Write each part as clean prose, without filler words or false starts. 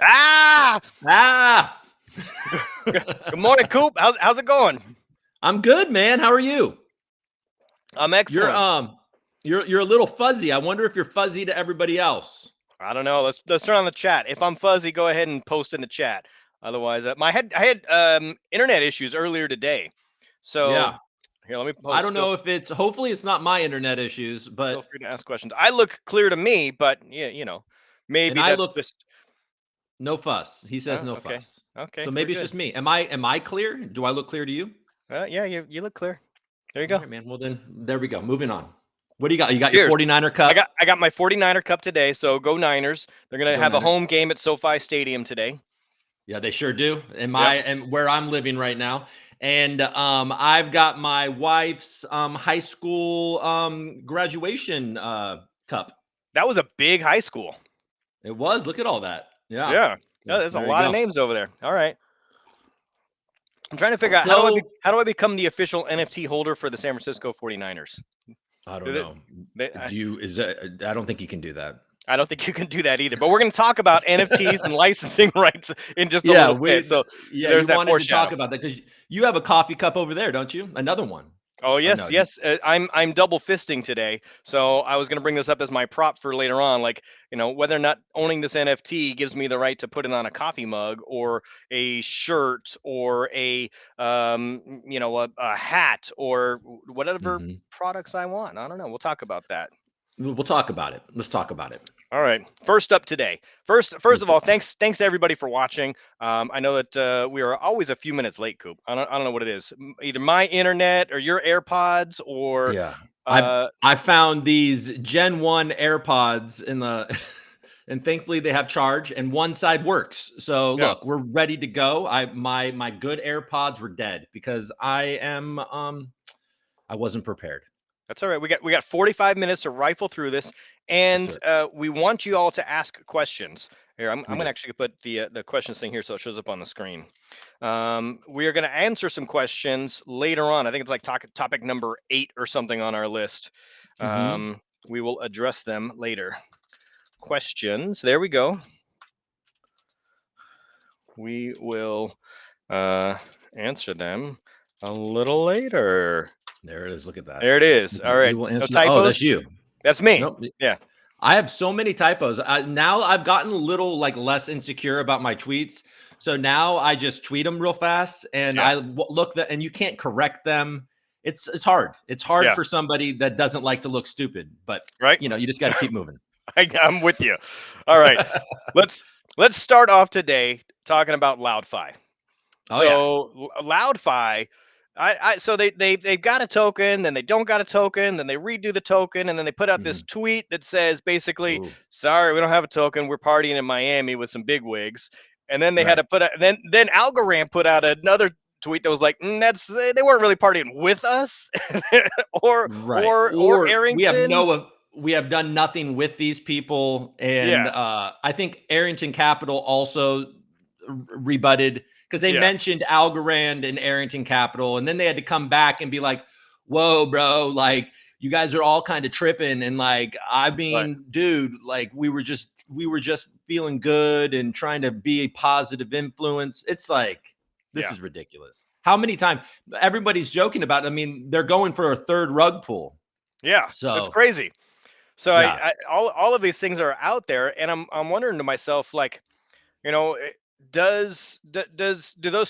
Ah! Ah, Good morning, Coop. How's it going? I'm good, man. How are you? I'm You're excellent. you're a little fuzzy. I wonder if you're fuzzy to everybody else. I don't know. Let's turn on the chat. If I'm fuzzy, go ahead and post in the chat. Otherwise, I had internet issues earlier today. So Yeah. here, let me I post. don't know if it's hopefully it's not my internet issues, Feel but free to ask questions. I look clear to me, but yeah, and maybe I that's look just no fuss. He says no okay. fuss. Okay, So we're maybe it's good. just me. Am I clear? Do I look clear to you? Yeah, you look clear. There you All go. right, man. Well then there we go. Moving on. What do you got? You got your Cheers. 49er I cup? got I got my 49er cup today, so go Niners. They're gonna Go have a Niners. home game at SoFi Stadium today. Yeah, they sure do. Yep. And where I'm living right now. And I've got my wife's high school graduation cup. That was a big high school. It was. Look at all that. Yeah. Yeah. Yeah, There's a there you lot of go. names over there. All right. I'm trying to figure out So how do I become the official NFT holder for the San Francisco 49ers? I don't Do they, know. they, Do you is that I don't think you can do that. I don't think you can do that either. But we're going to talk about NFTs and licensing rights in just a Yeah, little bit. we So yeah, there's you that wanted to foreshadow. talk about that because you have a coffee cup over there, don't you? Another one. Oh Oh no, yes, you yes. I'm double fisting today, so I was going to bring this up as my prop for later on. Like whether or not owning this NFT gives me the right to put it on a coffee mug or a shirt or a hat or whatever Mhm. products I want. I don't know. We'll talk about that. We'll talk about it. Let's talk about it. All right. First up today. First Let's of do all, it. thanks to everybody for watching. I know that we are always a few minutes late, Coop. I don't know what it is. Either my internet or your AirPods or Yeah. I uh, I found these Gen 1 AirPods in the and thankfully they have charge and one side works. So yeah. look, we're ready to go. My good AirPods were dead because I wasn't prepared. That's all right. We got 45 minutes to rifle through this, Let's do and it. we want you all to ask questions. Here, I'm We gonna do. actually put the questions thing here so it shows up on the screen. We are gonna answer some questions later on. I think it's like topic number 8 or something on our list. Mhm. We will address them later. Questions. There we go. We will uh, answer them a little later. There it is. Look at that. There it is. All We right. will No answer. Oh, that's typos. you. That's me. Nope. Yeah. I have so many typos. Now I've gotten a little like less insecure about my tweets. So now I just tweet them real fast and Yeah. look that and you can't correct them. It's hard. It's hard Yeah. for somebody that doesn't like to look stupid, but Right. you just got to keep moving. I'm with you. All right, let's let's start off today talking about LoudFi. Oh yeah. So LoudFi, so they've got a token, then they don't got a token, then they redo the token, and then they put out this Mhm. tweet that says basically, Ooh, "Sorry, we don't have a token. We're partying in Miami with some big wigs." And then they had right. to put out, then Algorand put out another tweet that was like, "That's they weren't really partying with us," or Right. or Or Arrington. we have done nothing with these people and Yeah, I think Arrington Capital also rebutted because they yeah, mentioned Algorand and Arrington Capital, and then they had to come back and be like, "Whoa, bro! Like you guys are all kind of tripping." And like, I right, mean, dude, like we were just feeling good and trying to be a positive influence. It's like this yeah. is ridiculous. How many times everybody's joking about it? I mean, they're going for a third rug pull. Yeah, it's So crazy. So yeah, all of these things are out there, and I'm wondering to myself, like, you know, do those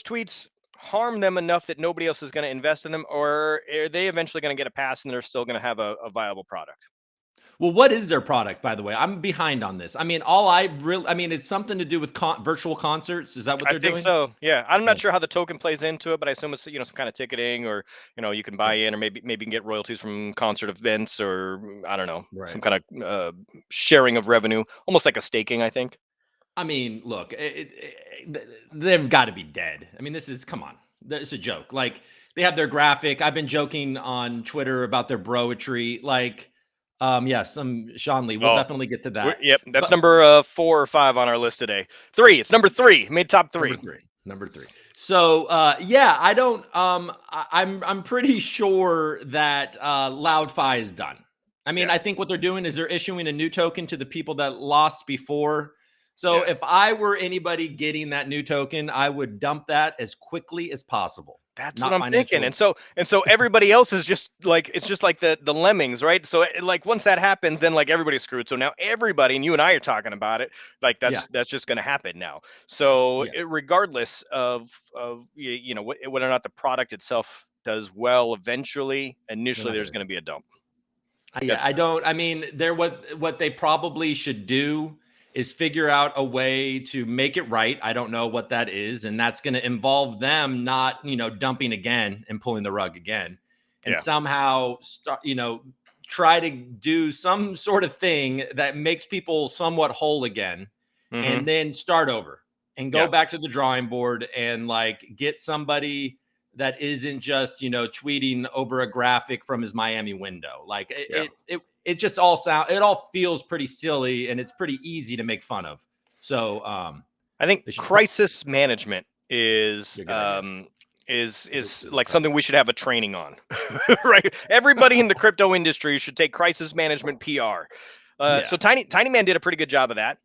tweets harm them enough that nobody else is going to invest in them, or are they eventually going to get a pass and they're still going to have a viable product? well, what is their product, by the way? I'm behind on this. I mean, it's something to do with virtual concerts. Is that what I they're think doing? so. Yeah, I'm not Okay. sure how the token plays into it, but I assume it's some kind of ticketing, or you can buy Okay. in, or maybe you can get royalties from concert events, or I don't know, some Right. kind of sharing of revenue, almost like a staking, I think. I mean, look, they've got to be dead. I mean, come on. It's a joke. Like, they have their graphic. I've been joking on Twitter about their broetry. Like, yeah, some Sean Lee. We'll Oh, definitely get to that. yep, that's But number 4 or 5 on our list today. Three, it's number 3, made top number 3. 3. Number 3. So, yeah, I don't I'm pretty sure that LoudFi is done. I mean, Yeah, I think what they're doing is they're issuing a new token to the people that lost before. So Yeah. if I were anybody getting that new token, I would dump that as quickly as possible. That's what Not I'm thinking. financial. And so everybody else is just like, it's just like the lemmings, right? So like once that happens, then like everybody's screwed. So now everybody, and you and I are talking about it, like Yeah. that's just going to happen now. So Yeah. regardless of whether or not the product itself does well, eventually, They're initially, not there's gonna going to be a dump. Yeah, That's I don't. I mean, they're what they probably should do is figure out a way to make it right. I don't know what that is, and that's going to involve them not, dumping again and pulling the rug again, and yeah. somehow start, try to do some sort of thing that makes people somewhat whole again, Hmm. and then start over and go Yeah. back to the drawing board and like get somebody that isn't just tweeting over a graphic from his Miami window. Like Yeah. it just it all feels pretty silly and it's pretty easy to make fun of. So I think they should crisis management is a good idea. is Is a like something we crisis. should have a training on, right? Everybody in the crypto industry should take crisis management PR. Yeah, So Tiny Man did a pretty good job of that.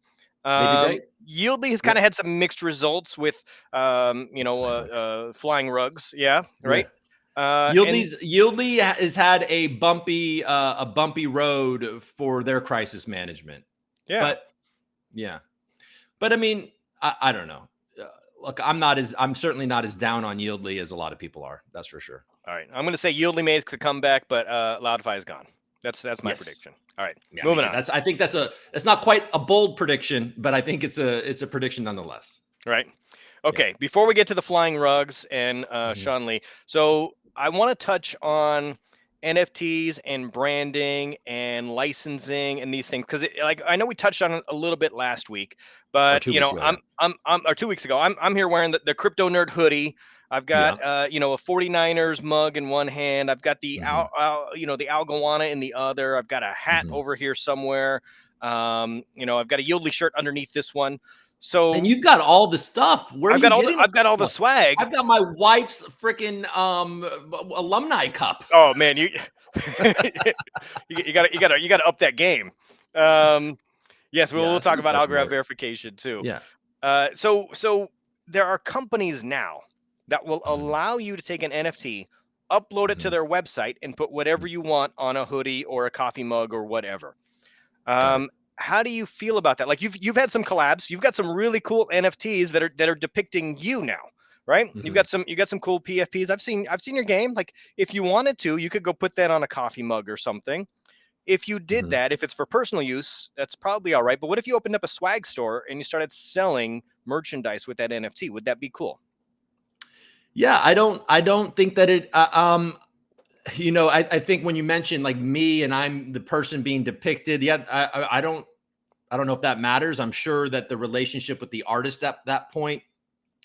they did great. Yieldly has kind Yep. of had some mixed results with Flying rugs. flying rugs, yeah, Yeah. right. And Yieldly has had a bumpy road for their crisis management. yeah. But yeah. But I mean, I don't know. Uh, Look, I'm certainly not as down on Yieldly as a lot of people are. That's for sure. All right, I'm going to say Yieldly makes a comeback, but Loudify is gone. That's my Yes. prediction. All right, Yeah, me moving too. on. I think that's not quite a bold prediction, but I think it's a prediction nonetheless. Right. Yeah. Okay. Before we get to the flying rugs and Mhm. Sean Lee, so I want to touch on NFTs and branding and licensing and these things because, like, I know we touched on it a little bit last week, Or but 2 weeks ago, yeah. I'm or 2 weeks ago, I'm here wearing the crypto nerd hoodie. I've got Yeah. a 49ers mug in one hand. I've got the Mhm. the Algowana in the other. I've got a hat Mhm. over here somewhere. I've got a Yieldly shirt underneath this one. And So you've got all the stuff. Where are you getting all I've got all the the stuff? swag. I've got my wife's freaking alumni cup. Oh man, you you gotta up that game. Um, yes, Yeah, we'll that's talk about that's Algorand more. verification too. Yeah. So there are companies now that will Mhm. allow you to take an NFT, upload it to Mhm. their website, and put whatever you want on a hoodie or a coffee mug or whatever. Got it. How do you feel about that? Like you've had some collabs, you've got some really cool NFTs that are depicting you now, right? Mhm. You got some cool PFPs. I've seen your game. Like if you wanted to, you could go put that on a coffee mug or something. If you did Mhm. that, if it's for personal use, that's probably all right. But what if you opened up a swag store and you started selling merchandise with that NFT? Would that be cool? Yeah, I don't think that I think when you mention like me and I'm the person being depicted, yeah, I don't know if that matters. I'm sure that the relationship with the artist at that point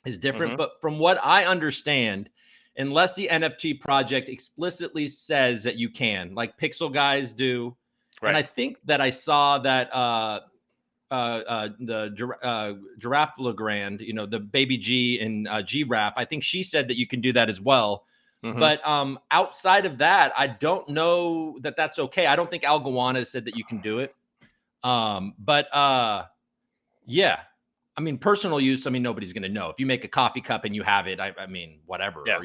is different. Hmm. But from what I understand, unless the NFT project explicitly says that you can, like Pixel guys do, and Right. I think that I saw that Giraffe Legrand, the baby G and Giraffe, I think she said that you can do that as well. Hmm. But outside of that, I don't know that that's okay. I don't think Al Gawana said that you can do it. But yeah, I mean, personal use. I mean, nobody's going to know if you make a coffee cup and you have it. I mean, whatever, Yeah. or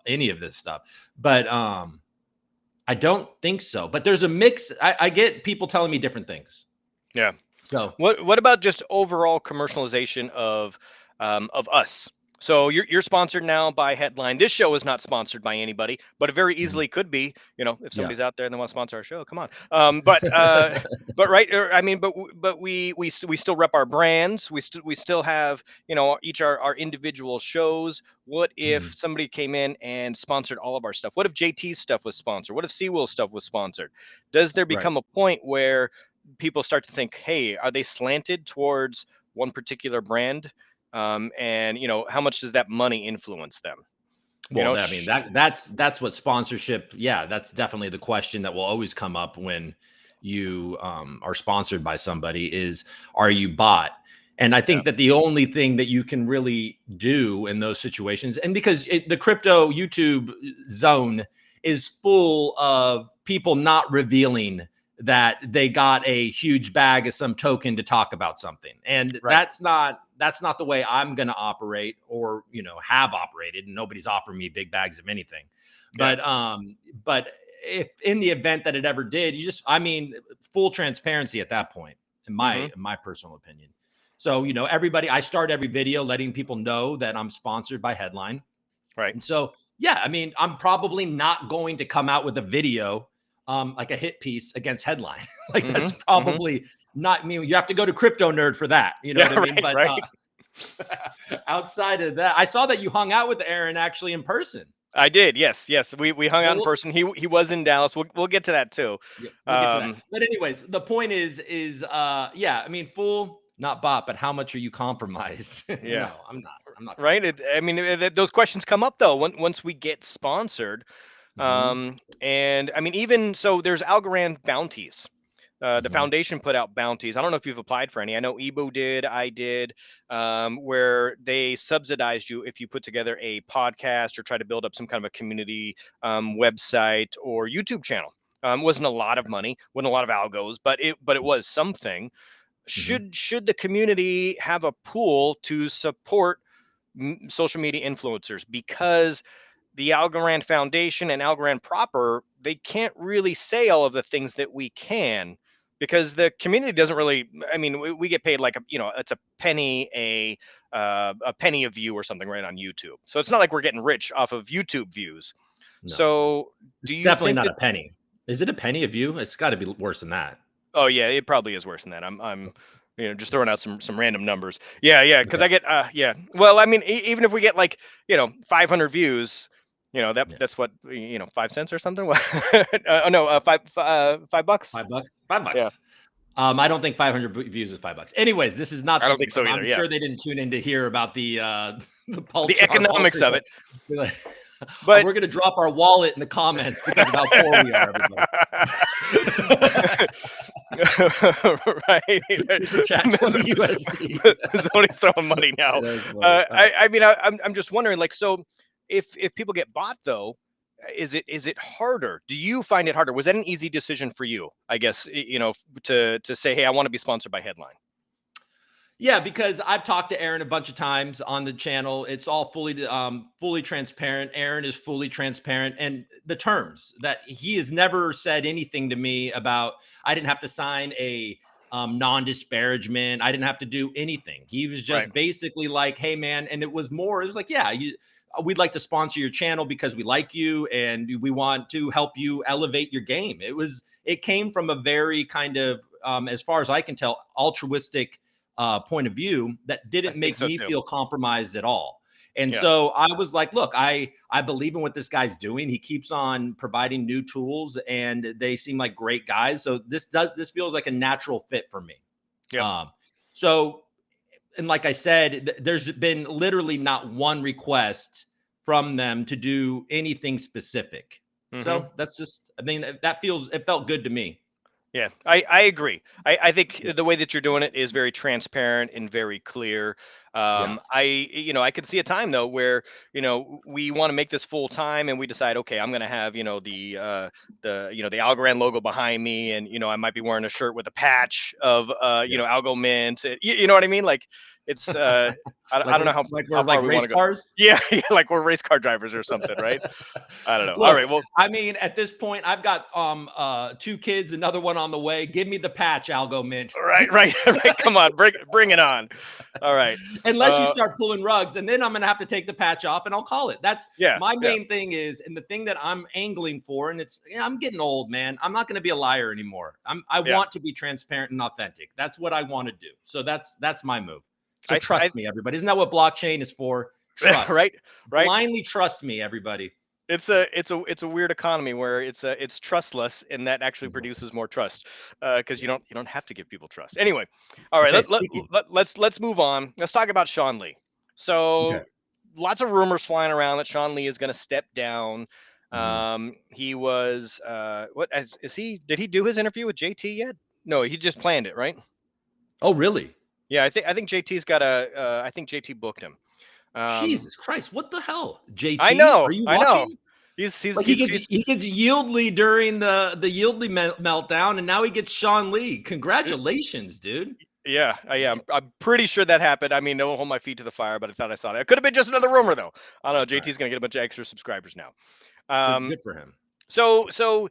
any of this stuff. But I don't think so. But there's a mix. I get people telling me different things. Yeah. So What about just overall commercialization of us? So you're sponsored now by Headline. This show is not sponsored by anybody, but it very mhm, easily could be. If yeah. somebody's out there and they want to sponsor our show, come on. But right, I mean, but we still rep our brands. We still have each our individual shows. What if Mhm, somebody came in and sponsored all of our stuff? What if JT's stuff was sponsored? What if Seawill's stuff was sponsored? Does there right. become a point where people start to think, hey, are they slanted towards one particular brand? And how much does that money influence them? You Well, know, I mean that's what sponsorship. Yeah, that's definitely the question that will always come up when you are sponsored by somebody is are you bought? And I yeah, think that the only thing that you can really do in those situations, and because the crypto YouTube zone is full of people not revealing that they got a huge bag of some token to talk about something. And Right. that's not the way I'm going to operate, or, have operated, and nobody's offered me big bags of anything. Yeah. But if in the event that it ever did, I mean, full transparency at that point, in Mm-hmm. my personal opinion. So, everybody, I start every video letting people know that I'm sponsored by Headline. Right. And so, yeah, I mean, I'm probably not going to come out with a video, like a hit piece against Headline. Like, that's Mm-hmm. Mm-hmm. probably not me. You have to go to Crypto Nerd for that. You know Yeah. what I mean? Right. But Right. outside of that, I saw that you hung out with Aaron actually in person. I did. Yes. Yes. We hung out in Well, person. He was in Dallas. We'll get to that too. yeah, we'll get to that. Um, But anyways, the point is, yeah, I mean, full, not bot, but how much are you compromised? yeah. No, I'm not. I'm not Right. compromised. I mean, those questions come up though once we get sponsored. Hmm. And I mean, even so, there's Algorand bounties. The Hmm. foundation put out bounties. I don't know if you've applied for any. I know Ebo did. I did. Where they subsidized you if you put together a podcast or try to build up some kind of a community website or YouTube channel. Wasn't a lot of money, wasn't a lot of algos, but it was something. Hmm. Should the community have a pool to support social media influencers? Because the Algorand Foundation and Algorand proper, they can't really say all of the things that we can, because the community doesn't really. I mean, we get paid like it's a penny a view or something, right, on YouTube. So it's not like we're getting rich off of YouTube views. No, So do you definitely think not that? a penny. Is it a penny of you? It's got to be worse than that. Oh yeah, it probably is worse than that. I'm just throwing out some random numbers. Yeah, yeah, because Okay. I get yeah. Well, I mean, even if we get like 500 views, Yeah. that's what 5 cents or something. Oh no, $5. $5. $5. Yeah, I don't think 500 views is $5. Anyways, this is not I the. don't think so either. I'm Yeah, sure they didn't tune in to hear about the the our economics paltry. of it, We're but gonna drop our wallet in the comments because of how poor we are, everybody. right. Super chat 20 USD. Zoni's throwing money now. That's funny. I mean, I'm just wondering, like, so if people get bought though, is it harder? Do you find it harder? Was that an easy decision for you? I guess to say, hey, I want to be sponsored by Headline. Yeah, because I've talked to Aaron a bunch of times on the channel. It's all fully transparent. Aaron is fully transparent, and the terms that he has never said anything to me about. I didn't have to sign a non-disparagement. I didn't have to do anything. He was Right. just basically like, "Hey, man," and it was like, "Yeah, we'd like to sponsor your channel because we like you and we want to help you elevate your game." It came from a very kind of, as far as I can tell, altruistic point of view that I didn't think make so me too. feel compromised at all. And Yeah. so I was like, look, I believe in what this guy's doing. He keeps on providing new tools and they seem like great guys. So this feels like a natural fit for me. Yep. Um, so, and like I said, there's been literally not one request from them to do anything specific. Hmm. So that's just, I mean, it felt good to me. Yeah, I agree. I think the way that you're doing it is very transparent and very clear. Yeah. I could see a time though where we want to make this full time and we decide, okay, I'm gonna have the Algorand logo behind me, and I might be wearing a shirt with a patch of Yeah. Algo Mint. You know what I mean? Like it's I don't know Like how we're far like we want race to go. cars. Yeah, yeah, like we're race car drivers or something, right? I don't know. All Look, right, well, I mean, at this point, I've got two kids, another one on the way. Give me the patch, Algo Mint. right, right, right. Come on, bring it on. All right. Unless you Uh, start pulling rugs, and then I'm gonna have to take the patch off and I'll call it. That's yeah, my yeah, main thing is, and the thing that I'm angling for, and I'm getting old, man. I'm not gonna be a liar anymore. I yeah. want to be transparent and authentic. That's what I want to do. So that's my move. So I trust me, everybody. Isn't that what blockchain is for? Trust. right, right. Blindly trust me, everybody. It's a weird economy where it's trustless, and that actually Mhm. produces more trust, because Yeah. you don't have to give people trust. Anyway, all right, Okay, speaking. let's move on. Let's talk about Sean Lee. Okay. So lots of rumors flying around that Sean Lee is going to step down. Mhm. He was is he did he do his interview with JT yet? No, he just planned it, right? Oh, really? Yeah, I think JT's got I think JT booked him. Um, Jesus Christ, what the hell? I JT, know, are you I know. watching? Like he's he gets Yieldly during the Yieldly meltdown, and now he gets Sean Lee. Congratulations, dude. yeah, I'm pretty sure that happened. I mean, don't hold my feet to the fire, but I thought I saw that. It could have been just another rumor, though. I don't know. Right. JT's gonna get a bunch of extra subscribers now. Good, Um, good for him. so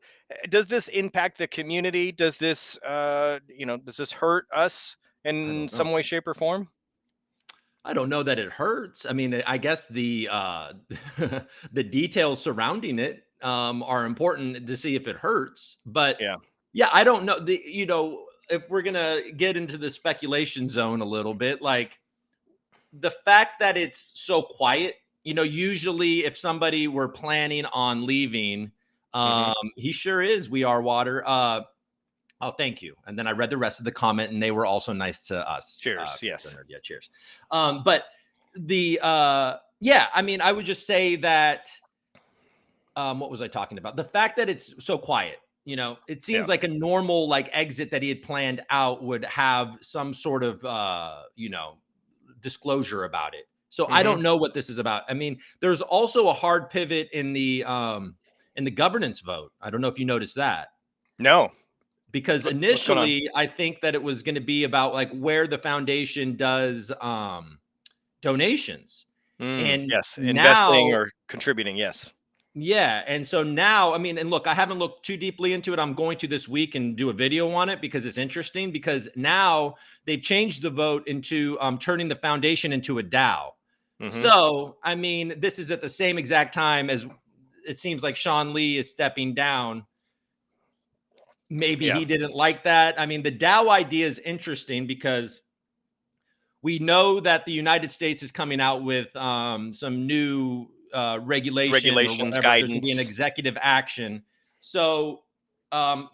does this impact the community? Does this, does this hurt us I in don't know. some way, shape, or form? I don't know that it hurts. I mean, I guess the the details surrounding it are important to see if it hurts. But Yeah. yeah, I don't know. If we're gonna get into the speculation zone a little bit, like the fact that it's so quiet. Usually if somebody were planning on leaving, Hmm. he sure is. We are water. Oh, thank you. And then I read the rest of the comment, and they were also nice to us. Cheers. Yes. Yeah, cheers. But yeah, I mean, I would just say that. What was I talking about? The fact that it's so quiet. It Yeah. seems like a normal like exit that he had planned out would have some sort of disclosure about it. So I Hmm. don't know what this is about. I mean, there's also a hard pivot in the governance vote. I don't know if you noticed that, No. because What's going on? initially I think that it was going to be about like where the foundation does donations. And Yes. Investing now, or contributing. Yes. yeah, and so now, I mean, and look, I haven't looked too deeply into it. I'm going to this week and do a video on it because it's interesting, because now they've changed the vote into turning the foundation into a DAO. Hmm. So, I mean, this is at the same exact time as it seems like Sean Lee is stepping down. Maybe Yeah. he didn't like that. I mean, the DAO idea is interesting because we know that the United States is coming out with some new regulation or Regulations, whatever. There's going to be an guidance. executive action. So,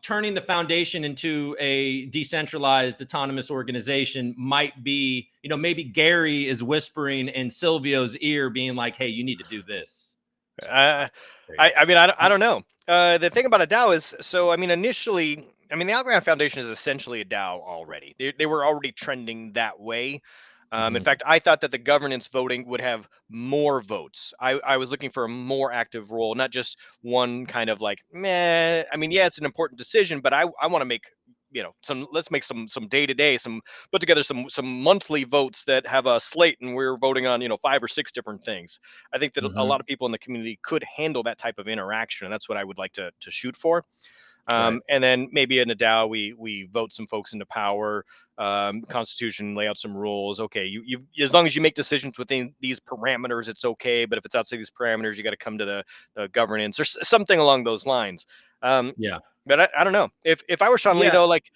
turning the foundation into a decentralized autonomous organization might be, maybe Gary is whispering in Silvio's ear, being like, "Hey, you need to do this." So, Uh, there you I, go. I mean, I don't know. The thing about a DAO is, so I mean, initially, I mean, the Algorand Foundation is essentially a DAO already. They were already trending that way. In Mhm. fact, I thought that the governance voting would have more votes. I was looking for a more active role, not just one kind of like, meh. I mean, yeah, it's an important decision, but I want to make, let's make some day to day, some put together some monthly votes that have a slate, and we're voting on, 5 or 6 different things. I think that a lot Mhm. of people in the community could handle that type of interaction, and that's what I would like to shoot for. Right. And then maybe in a DAO, we vote some folks into power, Constitution, lay out some rules. Okay, you as long as you make decisions within these parameters, it's okay. But if it's outside these parameters, you got to come to the governance or something along those lines. Um, Yeah. but I don't know if I were Sean Lee Yeah. though, like,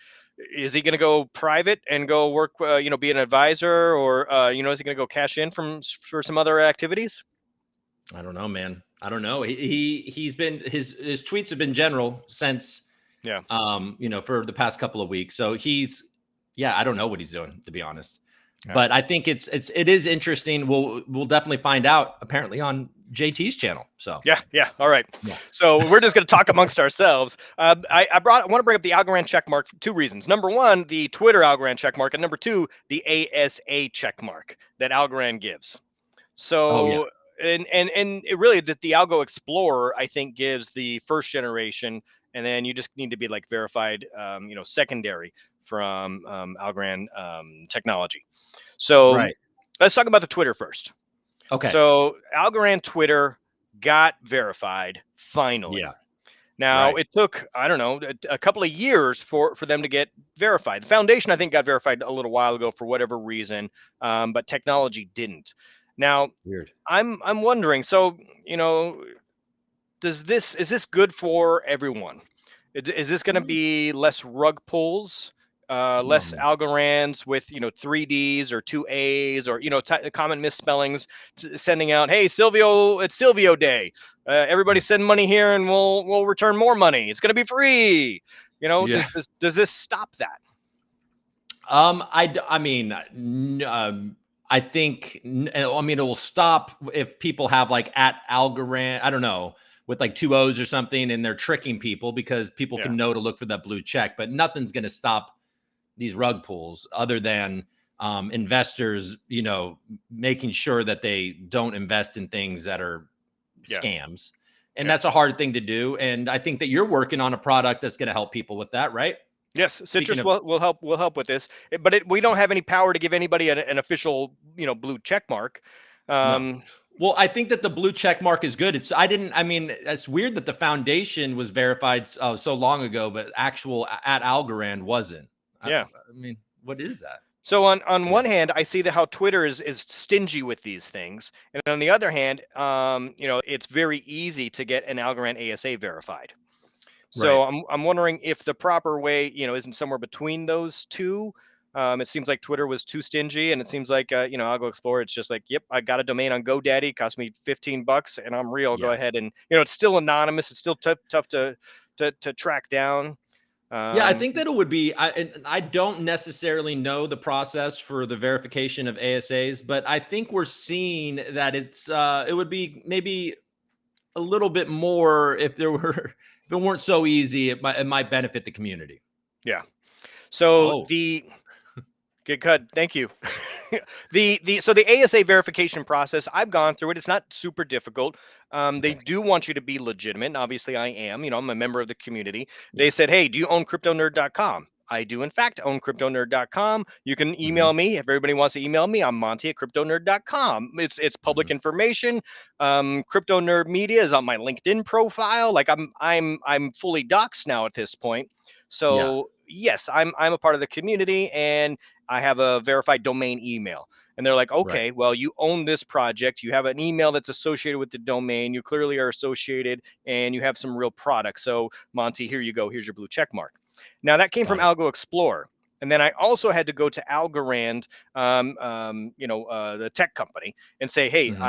is he going to go private and go work, be an advisor, or is he going to go cash in for some other activities? I don't know, man. I don't know. He's been his tweets have been general since Yeah. for the past couple of weeks. So yeah, I don't know what he's doing, to be honest. Yeah. But I think it is interesting. We'll definitely find out apparently on JT's channel. So Yeah, yeah. All right. yeah. So we're just going to talk amongst ourselves. I want to bring up the Algorand check mark for 2 reasons. Number one, the Twitter Algorand check mark, and number two, the ASA check mark that Algorand gives. Oh yeah. So, and it really, that the Algo Explorer, I think, gives the first generation, and then you just need to be like verified, secondary from Algorand technology. So Right. let's talk about the Twitter first. Okay. So Algorand Twitter got verified finally. Yeah. Now Right. it took, I don't know, a couple of years for them to get verified. The foundation, I think, got verified a little while ago for whatever reason, but technology didn't. Now Weird. I'm wondering. So, is this good for everyone? Is this going to Mm, be less rug pulls, less Um, algorand's with 3Ds or 2As, or common misspellings, sending out, hey Silvio, it's Silvio Day. Everybody mm, send money here and we'll return more money. It's going to be free. yeah. Does this stop that? I mean, I think, I mean, it will stop if people have like at Algorand, I don't know, with like two O's or something, and they're tricking people because people Yeah. can know to look for that blue check. But nothing's going to stop these rug pulls other than investors, making sure that they don't invest in things that are Yeah. scams. And Yeah. that's a hard thing to do. And I think that you're working on a product that's going to help people with that, right? Yes, Speaking Citrus of, will help with this, but we don't have any power to give anybody an official blue check mark. no. Um, Well, I think that the blue check mark is good. I mean, it's weird that the foundation was verified so long ago, but actual at Algorand wasn't. yeah. I mean, what is that? So on Yeah. one hand, I see that how Twitter is stingy with these things, and on the other hand, it's very easy to get an Algorand ASA verified. Right. So I'm wondering if the proper way, isn't somewhere between those two. It seems like Twitter was too stingy, and it seems like Algo Explorer. It's just like, yep, I got a domain on GoDaddy, cost me $15, and I'm real. Go Yeah. ahead, and it's still anonymous. It's still tough to track down. Yeah, I Um, think that it would be. And I don't necessarily know the process for the verification of ASAs, but I think we're seeing that it would be maybe a little bit more if there were if it weren't so easy. It might benefit the community. yeah. So Whoa. the Good cut. Thank you. The ASA verification process, I've gone through it. It's not super difficult. They Okay. do want you to be legitimate. And obviously, I am. I'm a member of the community. They Yeah. said, "Hey, do you own CryptoNerd.com?" I do, in fact, own CryptoNerd.com. You can Hmm. email me if everybody wants to email me. I'm Monty at CryptoNerd.com. It's public Hmm. information. Crypto Nerd Media is on my LinkedIn profile. Like I'm fully doxxed now at this point. Yeah. So yes, I'm a part of the community, and I have a verified domain email. And they're like, Right. okay, well, you own this project. You have an email that's associated with the domain. You clearly are associated, and you have some real products. So, Monty, here you go. Here's your blue check mark. Now, that came from Got it. Algo Explorer. And then I also had to go to Algorand, the tech company, and say, hey, Hmm.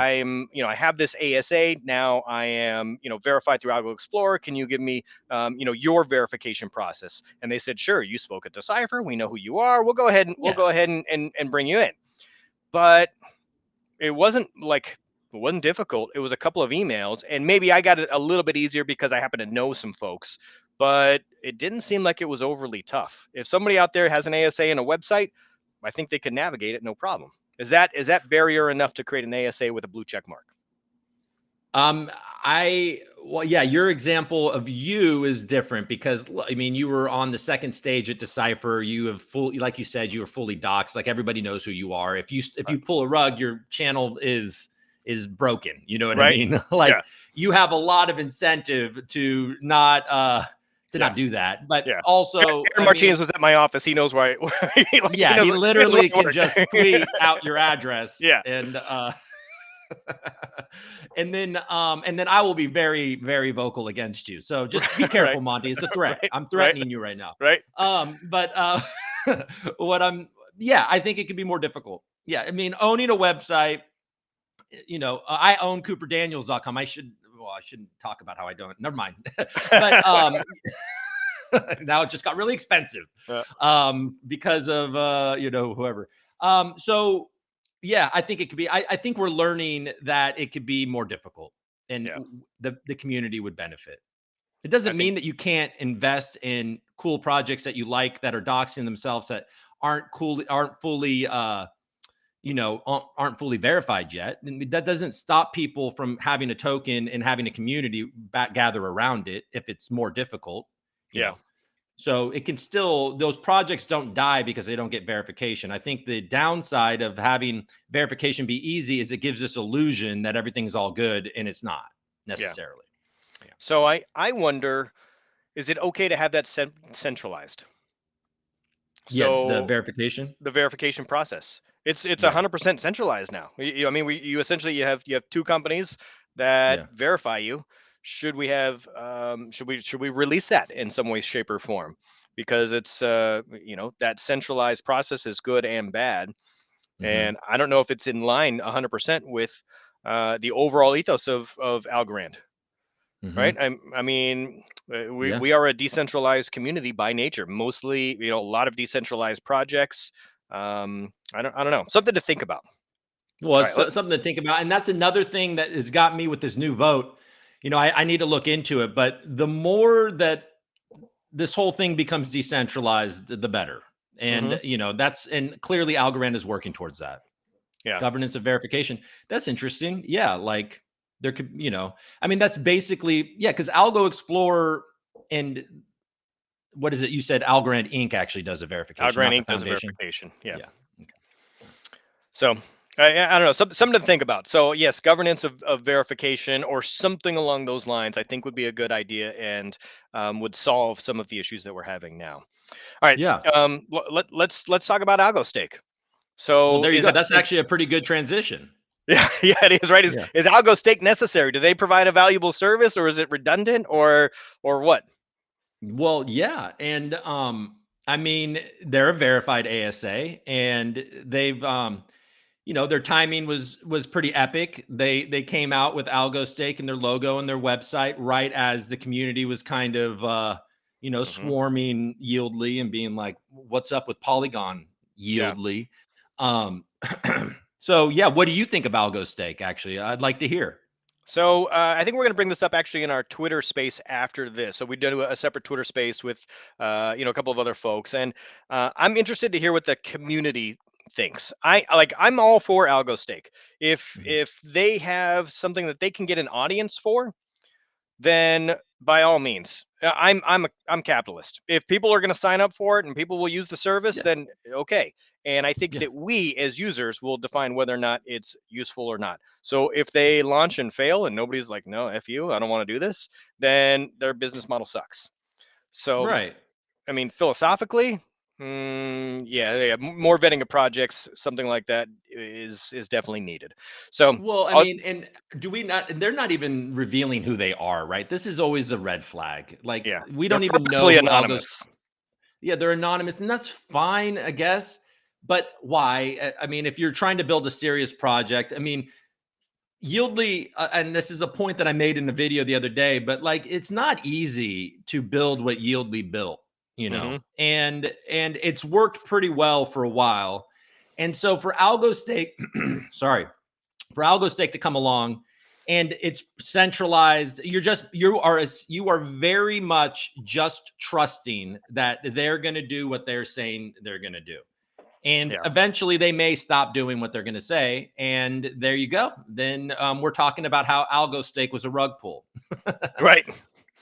I have this ASA. Now I am, verified through Algo Explorer. Can you give me your verification process? And they said, sure, you spoke at Decipher. We know who you are. We'll Yeah. go ahead and bring you in. But it wasn't like it wasn't difficult. It was a couple of emails, and maybe I got it a little bit easier because I happen to know some folks. But it didn't seem like it was overly tough. If somebody out there has an ASA and a website, I think they could navigate it no problem. Is that barrier enough to create an ASA with a blue check mark? Um, well, yeah, your example of you is different because I mean, you were on the second stage at Decipher. You have full, like you said, you were fully doxxed. Like everybody knows who you are. If you pull a rug, your channel is broken. You know what I Right? mean? Yeah. Like you have a lot of incentive to Yeah. not do that. But Yeah. also, Aaron I mean, Martinez was at my office. He knows where he yeah, knows he he knows where literally I can just work. tweet out your address Yeah. and and then I will be very, very vocal against you. So just be Right. careful, Monty. It's a threat. Right. I'm Right. threatening you right now. Right. But what I'm yeah, I think it could be more difficult. Yeah, I mean, owning a website, I own cooperdaniels.com. I shouldn't talk about how I don't. Never mind. But now it just got really expensive Uh, because of whoever. So yeah, I think it could be. I think we're learning that it could be more difficult, and yeah. the community would benefit. It I doesn't think mean that you can't invest in cool projects that you like that are doxing themselves that aren't fully aren't fully verified yet. And that doesn't stop people from having a token and having a community back gather around it if it's more difficult. You yeah. know, so it can still, those projects don't die because they don't get verification. I think the downside of having verification be easy is it gives this illusion that everything's all good and it's not Yeah. necessarily. Yeah. So I wonder, is it okay to have that centralized? Yeah. The So verification. the verification process, it's Right. 100% centralized now. I mean, you essentially you have two companies that Yeah. verify you. Should we release that in some way, shape, or form? Because it's that centralized process is good and bad, Hmm. and I don't know if it's in line 100% with the overall ethos of Algorand. Right? Hmm. I mean, we Yeah. we are a decentralized community by nature. Mostly, a lot of decentralized projects. I don't know. Something to think about. Well, All it's right. something to think about. And that's another thing that has got me with this new vote. I need to look into it, but the more that this whole thing becomes decentralized, the better. Mm-hmm. And and clearly Algorand is working towards that. Yeah. Governance of verification. That's interesting. Yeah, like There could, I mean, that's basically, yeah, because Algo Explorer and what is it? You said Algorand Inc. actually does a verification, Algorand not the Inc. does a foundation. verification. Yeah. Yeah. Okay. So I don't know, something to think about. So yes, governance of verification or something along those lines, I think would be a good idea and would solve some of the issues that we're having now. All right, Yeah. let's talk about algo stake. Well, So there you is go. That's is actually a pretty good transition. yeah, yeah, it is right. Yeah. Is algo stake necessary? Do they provide a valuable service, or is it redundant, or what? Well, yeah, and I mean, they're a verified ASA, and they've their timing was pretty epic. They came out with Algo Stake and their logo and their website right as the community was kind of Hmm. swarming Yieldly and being like, "What's up with Polygon Yeah. Yieldly?" Um, so yeah, what do you think of Algo Stake? Actually, I'd like to hear. So I think we're going to bring this up actually in our Twitter space after this. So we do a separate Twitter space with a couple of other folks, and I'm interested to hear what the community thinks. I'm all for Algo Stake. Mhm. If they have something that they can get an audience for, then by all means, I'm capitalist. If people are going to sign up for it and people will use the service, Yeah, then okay. And I think yeah, that we as users will define whether or not it's useful or not. So if they launch and fail and nobody's like, no, F you, I don't want to do this, then their business model sucks. So right. I mean, philosophically, yeah, more vetting of projects, something like that is definitely needed. So Well, I I'll, mean, and do we not? And they're not even revealing who they are, right? This is always a red flag. Like yeah, we they're don't even know purposely who Algos. anonymous. Yeah, they're anonymous, and that's fine, I guess. But why? I mean, if you're trying to build a serious project, I mean, Yieldly, and this is a point that I made in the video the other day, but like, it's not easy to build what Yieldly built, Hmm. and it's worked pretty well for a while. And so for Algo Stake, sorry, for AlgoStake to come along and it's centralized, you are very much just trusting that they're going to do what they're saying they're going to do, and Yeah. eventually they may stop doing what they're going to say, and there you go. Then we're talking about how AlgoStake was a rug pull. Right.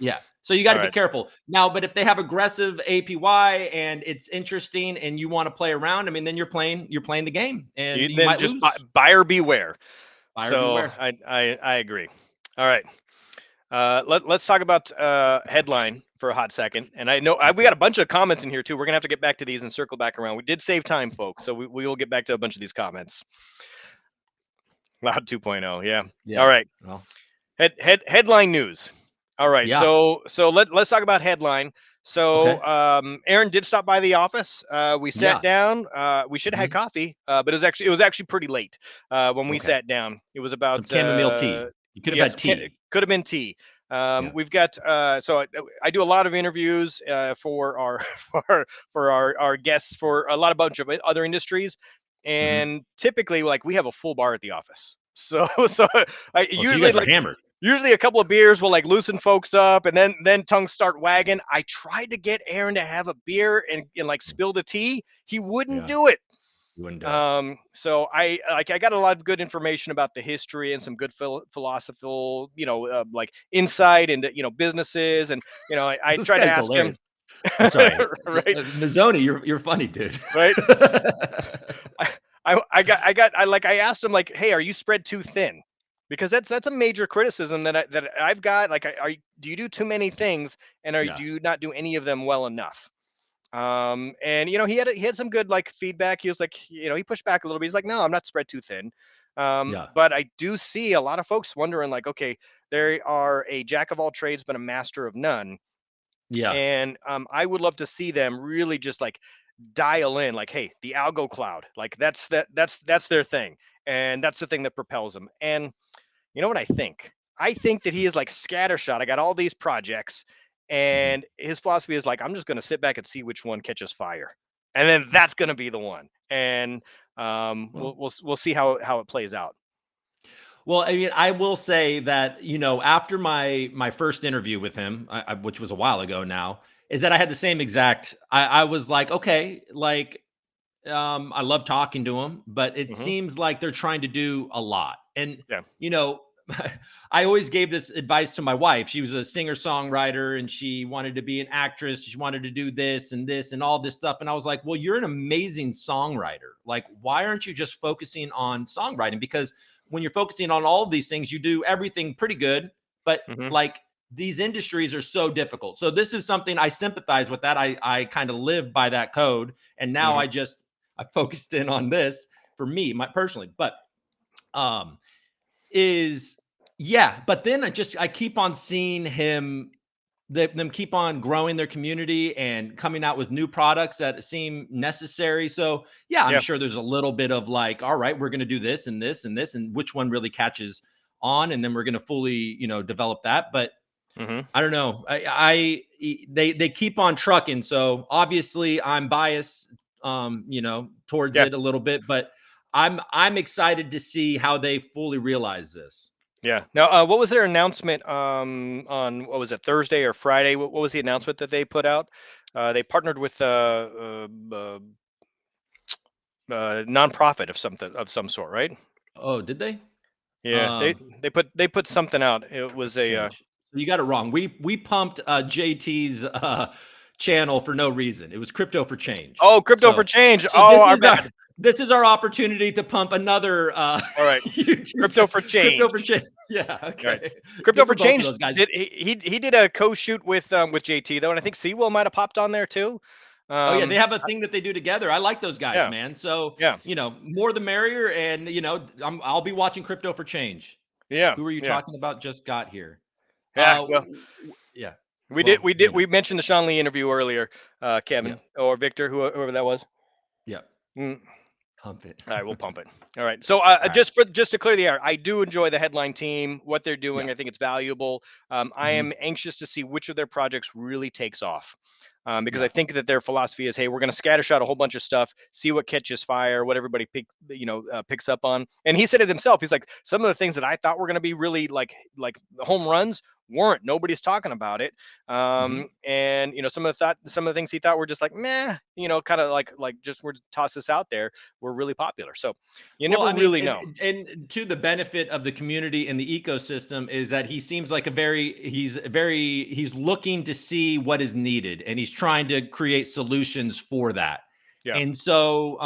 Yeah, so you got All to be right. careful now. But if they have aggressive APY and it's interesting and you want to play around, I mean, then you're playing the game and you Then might just lose. buyer beware. Buyer So beware. I agree. All right. Let's talk about headline for a hot second. And I know we Okay. got a bunch of comments in here too. We're gonna have to get back to these and circle back around. We did save time, folks, so we will get back to a bunch of these comments. Loud 2.0, yeah. All Yeah. right. Well, Headline news. All right, yeah. so let's talk about headline. Okay. So Aaron did stop by the office. We sat Yeah. down. We should have had Mhm. coffee, but it was actually pretty late when we Okay. sat down. It was Some about chamomile tea. You could have had it tea. could have been tea. Yeah. We've got I do a lot of interviews for our for our guests for a lot of bunch of other industries, Mhm. and typically like we have a full bar at the office. So I Oh, so you usually guys are like hammered. usually a couple of beers will like loosen folks up, and then tongues start wagging. I tried to get Aaron to have a beer and like spill the tea. He wouldn't Yeah. do it. You wouldn't do it. So I got a lot of good information about the history and some good philosophical, like insight into businesses, and I This tried to guy's ask him. hilarious. I'm sorry. Right, Mazzoni, you're funny, dude. right. I, I asked him like, hey, are you spread too thin? Because that's a major criticism that I've got. Like, do you do too many things, and Yeah. do you not do any of them well enough? And he had some good like feedback. He was like, he pushed back a little bit. He's like, no, I'm not spread too thin. Yeah. But I do see a lot of folks wondering like, okay, they are a jack of all trades but a master of none, Yeah. and I would love to see them really just like dial in like, hey, the algo cloud, like that's their thing, and that's the thing that propels them. And you know what I think that he is like scattershot. I got all these projects, Mhm. and his philosophy is like, I'm just going to sit back and see which one catches fire, and then that's going to be the one. And Well, we'll see how it plays out. well, I mean, I will say that, after my first interview with him, which was a while ago now, is that I had the same exact. I was like, okay, like, I love talking to him, but it Hmm. seems like they're trying to do a lot. And Yeah. you know, I always gave this advice to my wife. She was a singer songwriter and she wanted to be an actress. She wanted to do this and all this stuff. And I was like, well, you're an amazing songwriter. Like, why aren't you just focusing on songwriting? Because when you're focusing on all of these things, you do everything pretty good. But Hmm. like, these industries are so difficult. So this is something I sympathize with that. I kind of live by that code. And now Hmm. I focused in on this for me, my personally. But um is yeah, but then I keep on seeing them keep on growing their community and coming out with new products that seem necessary. So yeah, I'm Yeah. sure there's a little bit of like, all right, we're going to do this and this and this, and which one really catches on, and then we're going to fully, develop that. But Hmm. I don't know. They keep on trucking. So obviously I'm biased, towards Yeah. it a little bit, but I'm excited to see how they fully realize this. Yeah. Now, what was their announcement on what was it, Thursday or Friday? What was the announcement that they put out? They partnered with nonprofit of some sort, right? Oh, did they? Yeah. They Um, they put something out. It was a Change. You got it wrong. We pumped JT's channel for no reason. It was Crypto for Change. oh, Crypto for So Change. so Oh, this our is our bad. this is our opportunity to pump another All right. YouTube Crypto for Crypto Change. for Change. Yeah, All right. okay. Crypto Good for for both of Change those guys. did he did a co-shoot with JT though, and I think Sewell might have popped on there too. Oh yeah, they Um, have a thing that they do together. I like those guys, yeah, man. So, yeah, more the merrier. And I'll be watching Crypto for Change. yeah, Who are you yeah, talking about? Just got here. yeah. Well, Yeah. we did Well, we did we mentioned the Sean Lee interview earlier, yeah, Kevin or Victor, whoever that was. yeah. Mm. Pump it. All right, we'll pump it. All right. So All right. just to clear the air, I do enjoy the headline team, what they're Yeah. doing. I think it's valuable. I Hmm. am anxious to see which of their projects really takes off. Because I Yeah. think that their philosophy is, hey, we're going to scattershot a whole bunch of stuff, see what catches fire, what everybody picks up on. And he said it himself. He's like, some of the things that I thought were going to be really like home runs weren't. Nobody's talking about it. Hmm. And some of the things he thought were just like meh, kind of like just we're toss this out there. Were really popular. So you Well, never I mean, really know. and to the benefit of the community and the ecosystem is that he seems like he's looking to see what is needed and he's trying to create solutions for that. Yeah. And so,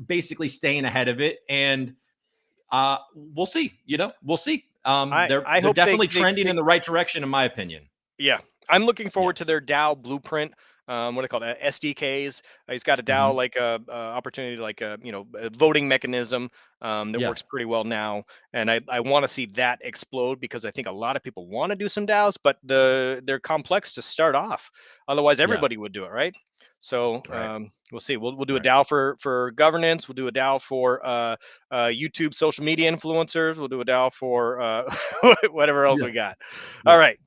basically staying ahead of it. And we'll see. We'll see. They're I they're hope definitely trending in the right direction, in my opinion. yeah, I'm looking Yeah. forward to their DAO blueprint. What do they call it? SDKs. He's got a DAO Hmm. like a opportunity, like a voting mechanism that Yeah. works pretty well now, and I want to see that explode because I think a lot of people want to do some DAOs, but they're complex to start off. Otherwise, Yeah. everybody would do it, right? So Right. we'll see. We'll do a Right. DAO for governance. We'll do a DAO for YouTube social media influencers. We'll do a DAO for whatever else Yeah. we got. All Yeah. right,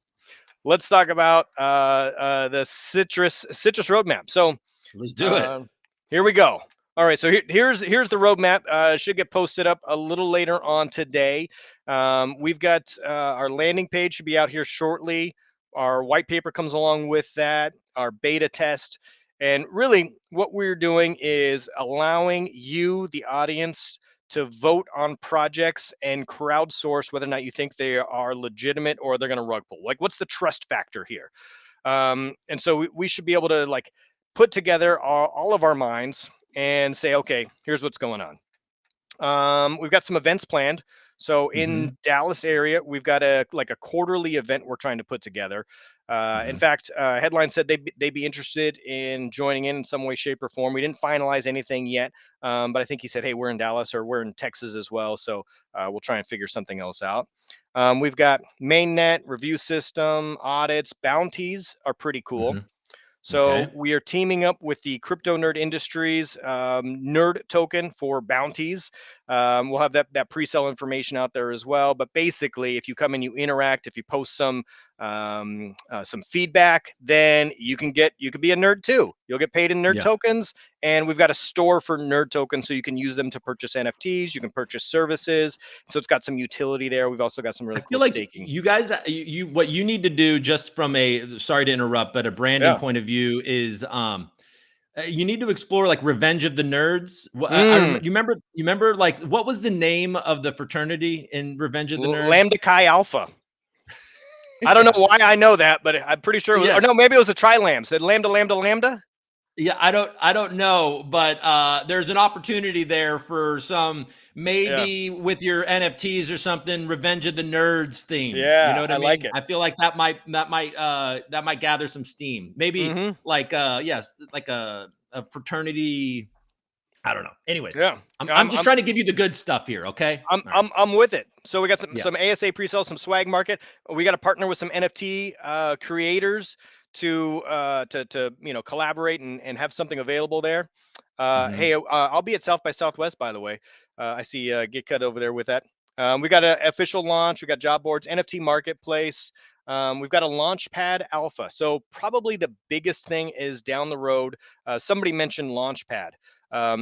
let's talk about the citrus roadmap. So Let's do it. uh, here we go. All right, so here's the roadmap. Should get posted up a little later on today. We've got our landing page should be out here shortly. Our white paper comes along with that. Our beta test, and really what we're doing is allowing you, the audience, to vote on projects and crowdsource whether or not you think they are legitimate or they're going to rug pull. Like, what's the trust factor here? And so we should be able to like put together all of our minds and say, okay, here's what's going on. We've got some events planned. So in Hmm. Dallas area, we've got a quarterly event we're trying to put together. In Hmm. fact, headline said they'd be interested in joining in some way, shape, or form. We didn't finalize anything yet, but I think he said, hey, we're in Dallas or we're in Texas as well. So we'll try and figure something else out. We've got mainnet review system audits. Bounties are pretty cool. Hmm. So Okay. we are teaming up with the Crypto Nerd Industries nerd token for bounties. We'll have that pre-sale information out there as well. But basically, if you come and you interact, if you post some feedback, then you can be a nerd too. You'll get paid in nerd Yeah. tokens, and we've got a store for nerd tokens, so you can use them to purchase NFTs. You can purchase services, so it's got some utility there. We've also got some I really feel cool like staking. you guys, what you need to do, just from a, sorry to interrupt, but a branding Yeah. point of view, is You need to explore like Revenge of the Nerds. Mm. You remember like what was the name of the fraternity in Revenge of the Nerds? Lambda Chi Alpha. I don't know Yeah. why I know that, but I'm pretty sure it was, or Yeah. no, maybe it was a Tri-Lambs. Said Lambda, Lambda, Lambda. Yeah, I don't know, but there's an opportunity there for some Yeah. maybe with your NFTs or something, Revenge of the Nerds theme. You know Yeah, what I I like mean? it. I feel like that might gather some steam. Maybe Mm-hmm. like yes, like a fraternity. I don't know. Anyways, Yeah. I'm just trying to give you the good stuff here. Okay. All right. I'm with it. So we got Yeah. some ASA pre-sales, some swag market. We got to partner with some NFT creators to collaborate and have something available there. Hmm. Hey, I'll be at South by Southwest, by the way. I see Get Cut over there with that. We got an official launch. We got job boards, NFT marketplace. We've got a launch pad alpha. So probably the biggest thing is down the road. Somebody mentioned Launchpad.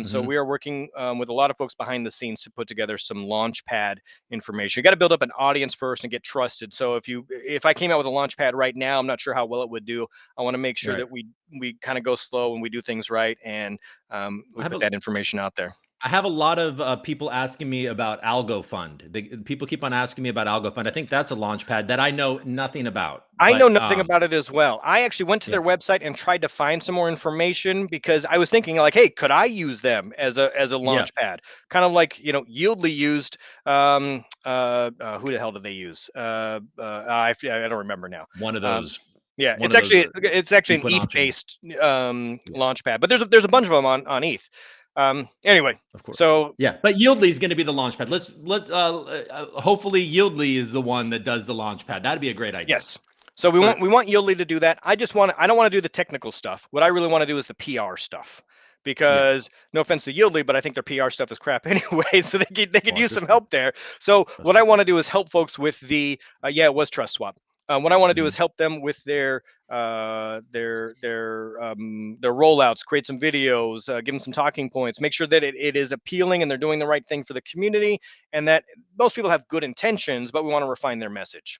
So Hmm. we are working with a lot of folks behind the scenes to put together some Launchpad information. You got to build up an audience first and get trusted. So if I came out with a Launchpad right now, I'm not sure how well it would do. I want to make sure Right. that we kind of go slow and we do things right, and I we have put a that information out there. I have a lot of people asking me about Algo Fund. People keep on asking me about Algo Fund. I think that's a launch pad that I know nothing about. I know But nothing about it as well. I actually went to yeah, their website and tried to find some more information because I was thinking like, hey, could I use them as a yeah, launch pad? Kind of like Yieldly used. Who the hell did they use? I don't remember now. one of Um, those, yeah, one of those it's actually an ETH Equinoxian. based Yeah, launch pad, but there's a bunch of them on ETH. Anyway, of course. so Yeah, but Yieldly is going to be the launch pad. Let's hopefully Yieldly is the one that does the launch pad. That'd be a great idea. yes. So we For want we want Yodlee to do that. I don't want to do the technical stuff. What I really want to do is the PR stuff. yeah, Because no offense to Yieldly, but I think their PR stuff is crap anyway. So they could well, use some understood. help there. So That's what I fair. want to do is help folks with the yeah, it was Trust Swap. What I want to do is Hmm. help them with their rollouts, create some videos, give them some talking points, make sure that it is appealing and they're doing the right thing for the community, and that most people have good intentions, but we want to refine their message.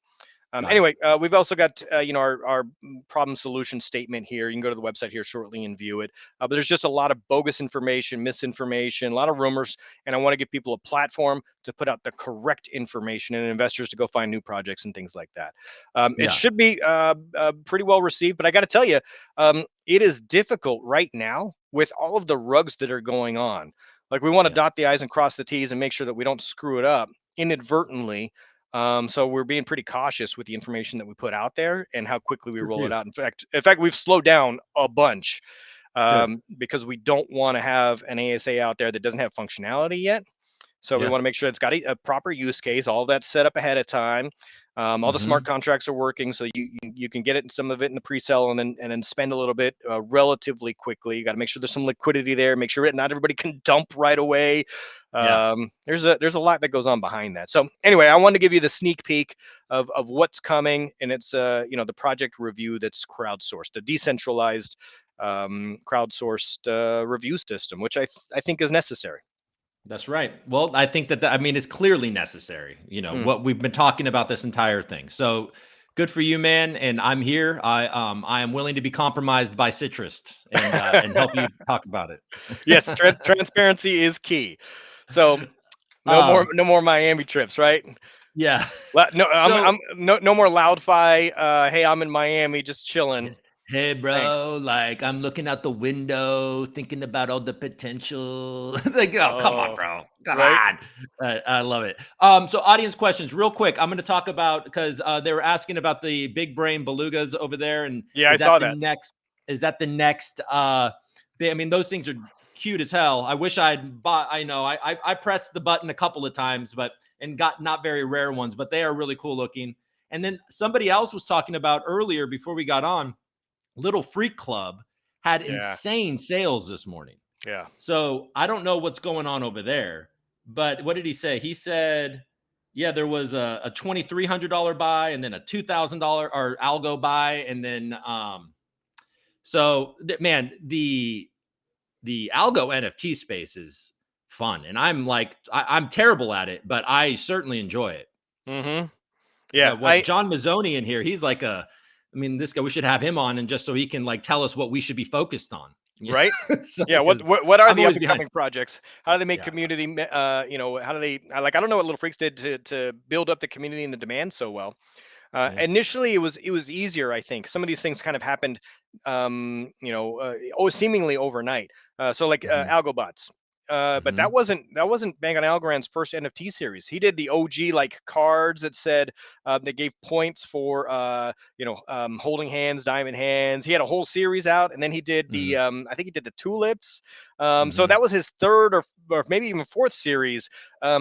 Got it. Anyway, we've also got our problem solution statement here. You can go to the website here shortly and view it. But there's just a lot of bogus information, misinformation, a lot of rumors, and I want to give people a platform to put out the correct information and investors to go find new projects and things like that. It Yeah, should be pretty well received, but I got to tell you, it is difficult right now with all of the rugs that are going on. Like we want to yeah, dot the i's and cross the t's and make sure that we don't screw it up inadvertently. So we're being pretty cautious with the information that we put out there and how quickly we good for roll it you. out. In fact, we've slowed down a bunch Good. because we don't want to have an ASA out there that doesn't have functionality yet. So we Yeah. want to make sure it's got a proper use case, all of that's set up ahead of time. All the smart Hmm. contracts are working, so you can get it some of it in the pre-sale and then spend a little bit relatively quickly. You got to make sure there's some liquidity there. Make sure not everybody can dump right away. Yeah. There's a lot that goes on behind that. So anyway, I wanted to give you the sneak peek of what's coming, and it's the project review that's crowdsourced, a decentralized crowdsourced review system, which I think is necessary. That's right. Well, I think I mean, it's clearly necessary, Mm. what we've been talking about this entire thing. So good for you, man. And I'm here. I am willing to be compromised by citrus and help you talk about it. Yes, transparency is key. So um, no more Miami trips, right? yeah. No, I'm So no more loud-fi. Hey, I'm in Miami, just chilling. hey, Thanks. bro, like I'm looking out the window, thinking about all the potential. Like, oh, come on, Oh, bro, come right. on. I love it. So audience questions, real quick. I'm going to talk about because they were asking about the big brain belugas over there, and Yeah, I is that saw the that. next? Is that the next? I mean, those things are cute as hell. I wish I'd bought. I know I pressed the button a couple of times, but and got not very rare ones, but they are really cool looking. And then somebody else was talking about earlier before we got on. Little Freak Club had Yeah, insane sales this morning. yeah. So I don't know what's going on over there. But what did he say? He said, yeah, there was a $2,300 buy and then a $2,000 or algo buy. And then, man, the algo NFT space is fun. And I'm like, I'm terrible at it, but I certainly enjoy it. Mm-hmm. Yeah, But what John Mazzoni in here, he's like I mean, this guy, we should have him on and just so he can like tell us what we should be focused on. Yeah. Right? So Yeah. What because what what are I'm the up always and behind. coming projects? How do they make Yeah. community? How do they? Like I don't know what Little Freaks did to build up the community and the demand so well. Yeah. Initially, it was easier. I think some of these things kind of happened, seemingly overnight. So like Mhm. Algobots. But that Mhm. wasn't Bang on Algorand's first NFT series. He did the OG like cards that said they gave points for holding hands, diamond hands. He had a whole series out, and then he did the Mhm. I think he did the tulips. So Mhm. that was his third or maybe even fourth series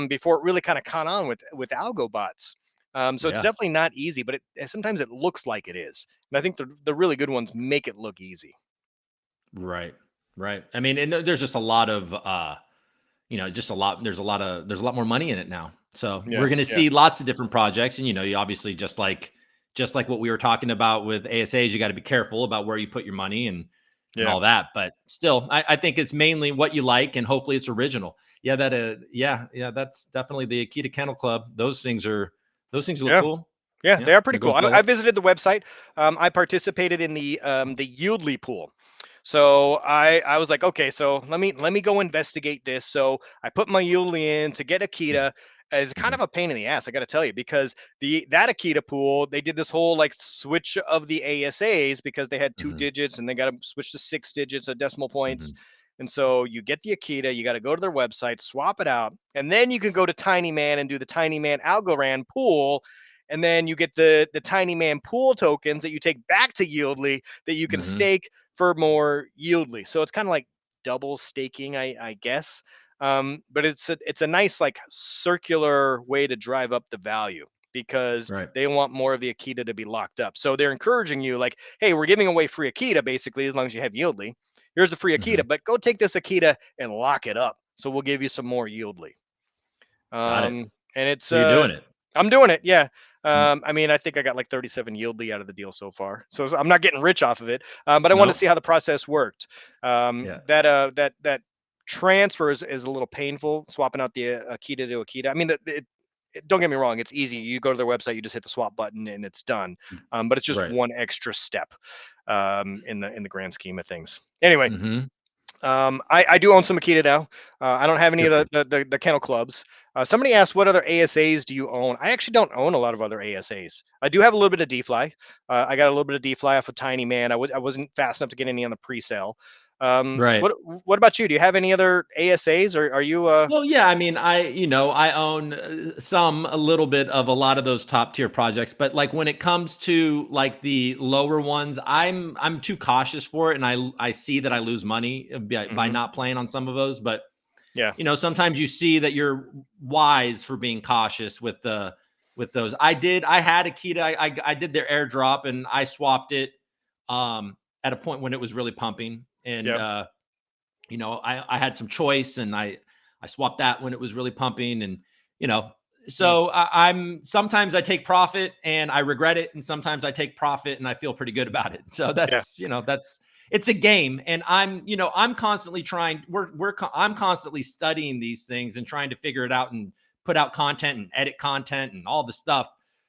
before it really kind of caught on with Algobots. So it's Yeah. definitely not easy, but sometimes it looks like it is. And I think the really good ones make it look easy. Right. Right. I mean, and there's just a lot of just a lot there's a lot more money in it now. So Yeah, we're going to yeah, see lots of different projects, and you obviously just like what we were talking about with ASAs, you got to be careful about where you put your money and yeah, all that. But still, I think it's mainly what you like, and hopefully it's original. Yeah, yeah, that's definitely the Akita Kennel Club. Those things look yeah. cool. Yeah, Yeah, they are pretty they're cool. going for I, the I visited the website. I participated in the Yieldly pool. So I was like, okay, so let me go investigate this. So I put my Yieldly in to get Akita. It's kind Mhm. of a pain in the ass, I got to tell you, because that Akita pool, they did this whole like switch of the ASAs because they had two Mhm. digits and they got to switch to six digits of decimal points. Mhm. And so you get the Akita, you got to go to their website, swap it out, and then you can go to Tiny Man and do the Tiny Man Algorand pool, and then you get the tiny man pool tokens that you take back to Yieldly that you can Mhm. stake for more Yieldly. So it's kind of like double staking, I guess. But it's a nice like circular way to drive up the value because Right. they want more of the Akita to be locked up. So they're encouraging you like, hey, we're giving away free Akita basically as long as you have Yieldly. Here's the free Mhm. Akita, but go take this Akita and lock it up. So we'll give you some more Yieldly. Got it. And it's So you're doing it. I'm doing it, yeah. Mm. I mean, I think I got like 37 Yieldly out of the deal so far, so I'm not getting rich off of it. But I want to Nope. see how the process worked. Yeah. That transfer is a little painful, swapping out the Akita to Akita. I mean, don't get me wrong, it's easy. You go to their website, you just hit the swap button, and it's done. But it's just Right. one extra step in the grand scheme of things. Anyway, Mhm. I do own some Makita now. I don't have any Good of for you. the kennel clubs. Somebody asked, what other ASAs do you own? I actually don't own a lot of other ASAs. I do have a little bit of DFly. I got a little bit of DFly off of Tiny Man. I wasn't fast enough to get any on the pre-sale. Right. What about you? Do you have any other ASAs, or are you? Well, yeah, I mean, I own a little bit of a lot of those top tier projects, but like when it comes to like the lower ones, I'm too cautious for it, and I see that I lose money by Mhm. not playing on some of those. But Yeah, sometimes you see that you're wise for being cautious with those. I had Akita, I did their airdrop and I swapped it at a point when it was really pumping, and yeah, I had some choice, and I swapped that when it was really pumping, and you know mm, so I'm sometimes I take profit and I regret it, and sometimes I take profit and I feel pretty good about it. So yeah, that's it's a game, and I'm constantly trying I'm constantly studying these things and trying to figure it out and put out content and edit content and all the stuff.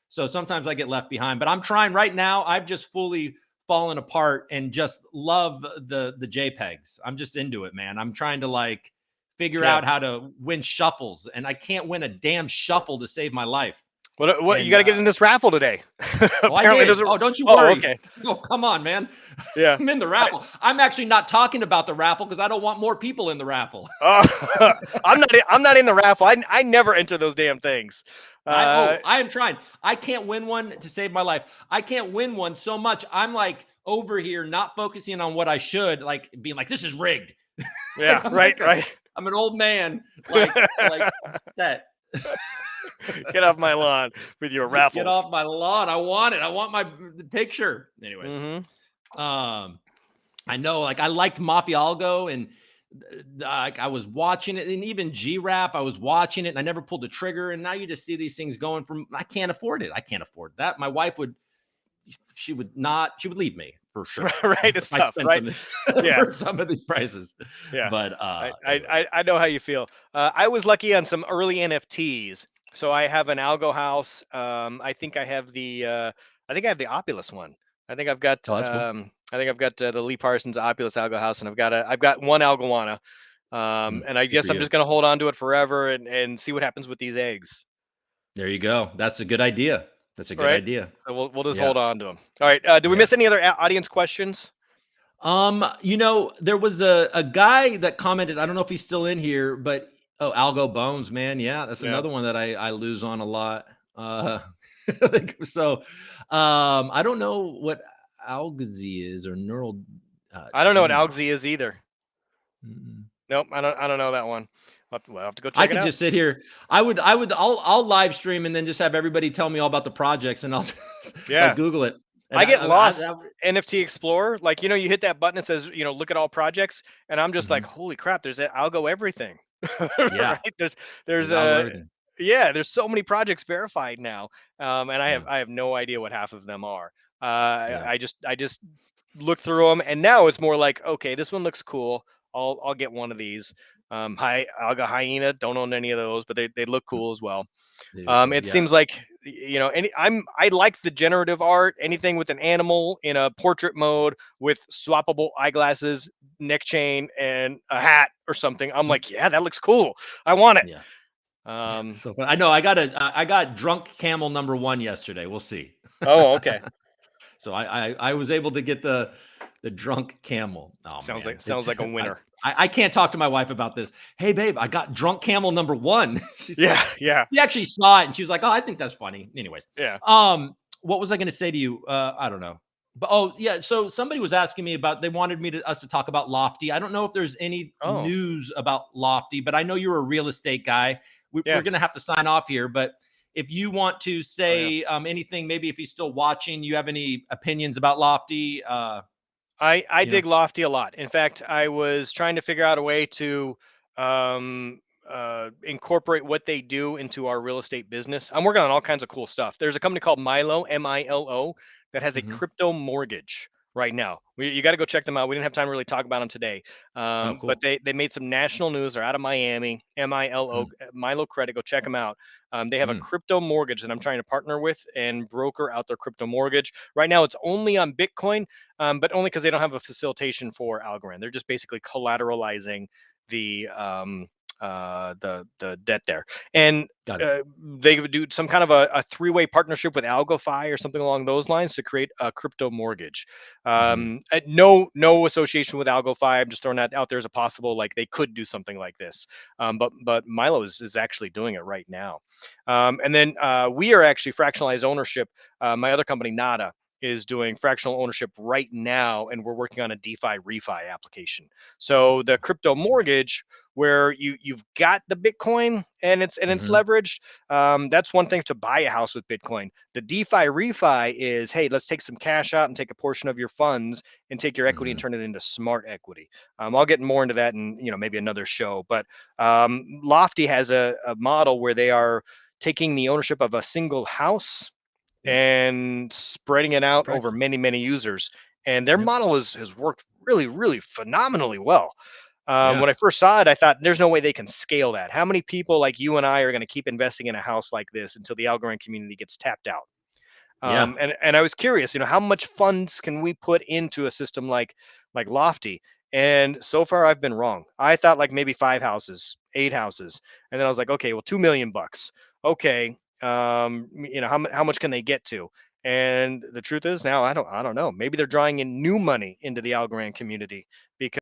So sometimes I get left behind, but I'm trying right now. I've just fully fallen apart and just love the JPEGs. I'm just into it, man. I'm trying to like figure yeah. out how to win shuffles, and I can't win a damn shuffle to save my life. What you And got to get in this raffle today? oh, I Apparently, there's did. a. Oh, don't you Oh, worry. okay. Oh, come on, man. Yeah. I'm in the I, raffle. I'm actually not talking about the raffle because I don't want more people in the raffle. uh, I'm not in the raffle. I never enter those damn things. Uh, I am trying. I can't win one to save my life. I can't win one so much. I'm like over here not focusing on what I should, like being like, this is rigged. yeah. Right. Right. I'm an old man, like set. Get off my lawn with your Get raffles. off my lawn. I want it. I want my picture. Anyways, Hmm. um, I know, like I liked Mafia Algo, and like I was watching it, and even G Rap, I was watching it, and I never pulled the trigger. And now you just see these things going from. I can't afford it. I can't afford that. My wife would. She would not. She would leave me for sure Right. if It's I tough. spent Right. some Yeah. for some of these prices. Yeah. But anyways, I know how you feel. I was lucky on some early NFTs. So I have an Algo house. I think I have the Oculus one. I think I've got Oh, that's cool. the Lee Parsons Opulus Algo House, and I've got one Algoana. And I Good for guess I'm you. just gonna hold on to it forever and see what happens with these eggs. There you go. That's a good idea. That's a All good right. idea. So we'll just Yeah. hold on to them. All right. Do we Yeah. miss any other audience questions? There was a guy that commented, I don't know if he's still in here, but oh, Algo Bones, man. Yeah, that's Yeah. another one that I lose on a lot. So I don't know what algazy is or neural I don't know what dendron. Algae is either. Mm. Nope. I don't know that one. We'll have to go I check it could out. just sit here. I'll live stream and then just have everybody tell me all about the projects and I'll just like Yeah. Google it. And I get lost. I NFT Explorer, like you hit that button that says look at all projects, and I'm just like, mhm. holy crap, there's that Algo everything, Yeah, right? There's there's algo everything. yeah, there's so many projects verified now, and Yeah, I have no idea what half of them are. yeah. I just look through them, and now it's more like, okay, this one looks cool. I'll get one of these. Hi, Alga Hyena. Don't own any of those, but they look Mm, cool as well. they do cool. It Yeah. seems like I like the generative art. Anything with an animal in a portrait mode with swappable eyeglasses, neck chain, and a hat or something. I'm Mm, like, yeah, that looks cool. I want it. yeah. Um, So but I know I got drunk camel number 1 yesterday. We'll see. oh, okay. So I was able to get the drunk camel. Oh man, Sounds it's like a winner. I can't talk to my wife about this. Hey babe, I got drunk camel number 1. She's Yeah, like, yeah, she actually saw it and she was like, oh, I think that's funny. Anyways, yeah. what was I going to say to you? I don't know. But oh yeah, so somebody was asking me about. They wanted us to talk about Lofty. I don't know if there's any Oh, news about Lofty, but I know you're a real estate guy. We're yeah. going to have to sign off here, but if you want to Oh, yeah. say anything, maybe if he's still watching, you have any opinions about Lofty? I You know, dig Lofty a lot. In fact, I was trying to figure out a way to um, incorporate what they do into our real estate business. I'm working on all kinds of cool stuff. There's a company called Milo, Milo, that has a hmm. crypto mortgage right now. You got to go check them out. We didn't have time to really talk about them today, Oh, but cool. they made some national news. They're out of Miami, Milo, Mm, Milo Credit. Go check them out. They have a mm, crypto mortgage that I'm trying to partner with and broker out their crypto mortgage. Right now, it's only on Bitcoin, but only because they don't have a facilitation for Algorand. They're just basically collateralizing the the debt there, and got it. they would do some kind of a three-way partnership with AlgoFi or something along those lines to create a crypto mortgage. Hmm. No association with AlgoFi. I'm just throwing that out there as a possible, like they could do something like this, but Milo is actually doing it right now. And then we are actually fractionalized ownership. My other company, Nada, is doing fractional ownership right now, and we're working on a DeFi refi application. So the crypto mortgage, where you've got the Bitcoin and it's Hmm. leveraged. That's one thing to buy a house with Bitcoin. The DeFi refi is, hey, let's take some cash out and take a portion of your funds and take your equity and Hmm. turn it into smart equity. I'll get more into that in maybe another show. But Lofty has a model where they are taking the ownership of a single house Yep. and spreading it Good out over pricing. many users. And their Yep. model has worked really phenomenally well. Yeah. When I first saw it, I thought there's no way they can scale that. How many people like you and I are going to keep investing in a house like this until the Algorand community gets tapped out? Yeah. And I was curious, how much funds can we put into a system like Lofty? And so far, I've been wrong. I thought like maybe 5 houses, 8 houses, and then I was like, okay, well, $2 million. Okay, how much can they get to? And the truth is, now I don't know. Maybe they're drawing in new money into the Algorand community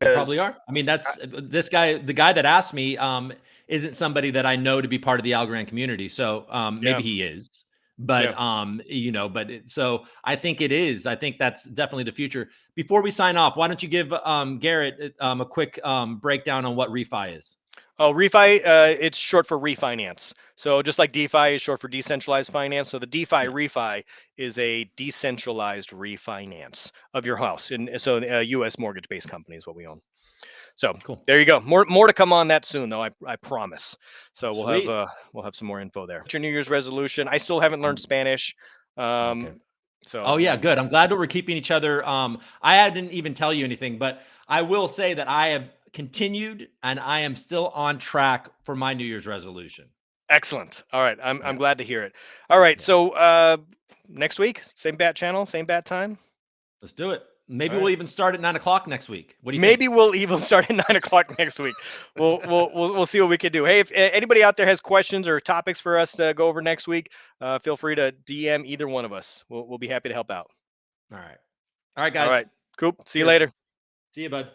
They probably because are. I mean, I, that's this guy. The guy that asked me isn't somebody that I know to be part of the Algorand community. So yeah, maybe he is, but yeah. so I think it is. I think that's definitely the future. Before we sign off, why don't you give Garrett a quick breakdown on what refi is? Oh, refi, it's short for refinance. So just like DeFi is short for decentralized finance, so the DeFi Yeah, refi is a decentralized refinance of your house. And so a U.S. mortgage-based company is what we own. So cool, there you go. More to come on that soon, though. I promise. So sweet. we'll have some more info there. Your New Year's resolution. I still haven't learned Um, Spanish. okay. Um, so Oh yeah, good. I'm glad that we're keeping each other. I didn't even tell you anything, but I will say that I have continued and I am still on track for my New Year's resolution. excellent. All right, I'm Yeah, glad to hear it. All right, yeah. so next week, same bat channel, same bat time. Let's do it. Maybe All we'll right. even start at 9 o'clock next week. What do you Maybe think? we'll even start at 9 o'clock next week. We'll see what we can do. Hey, if anybody out there has questions or topics for us to go over next week, feel free to DM either one of us. We'll be happy to help out. All right. All right, All guys. right, Coop. See you Cheers. later. See you, bud.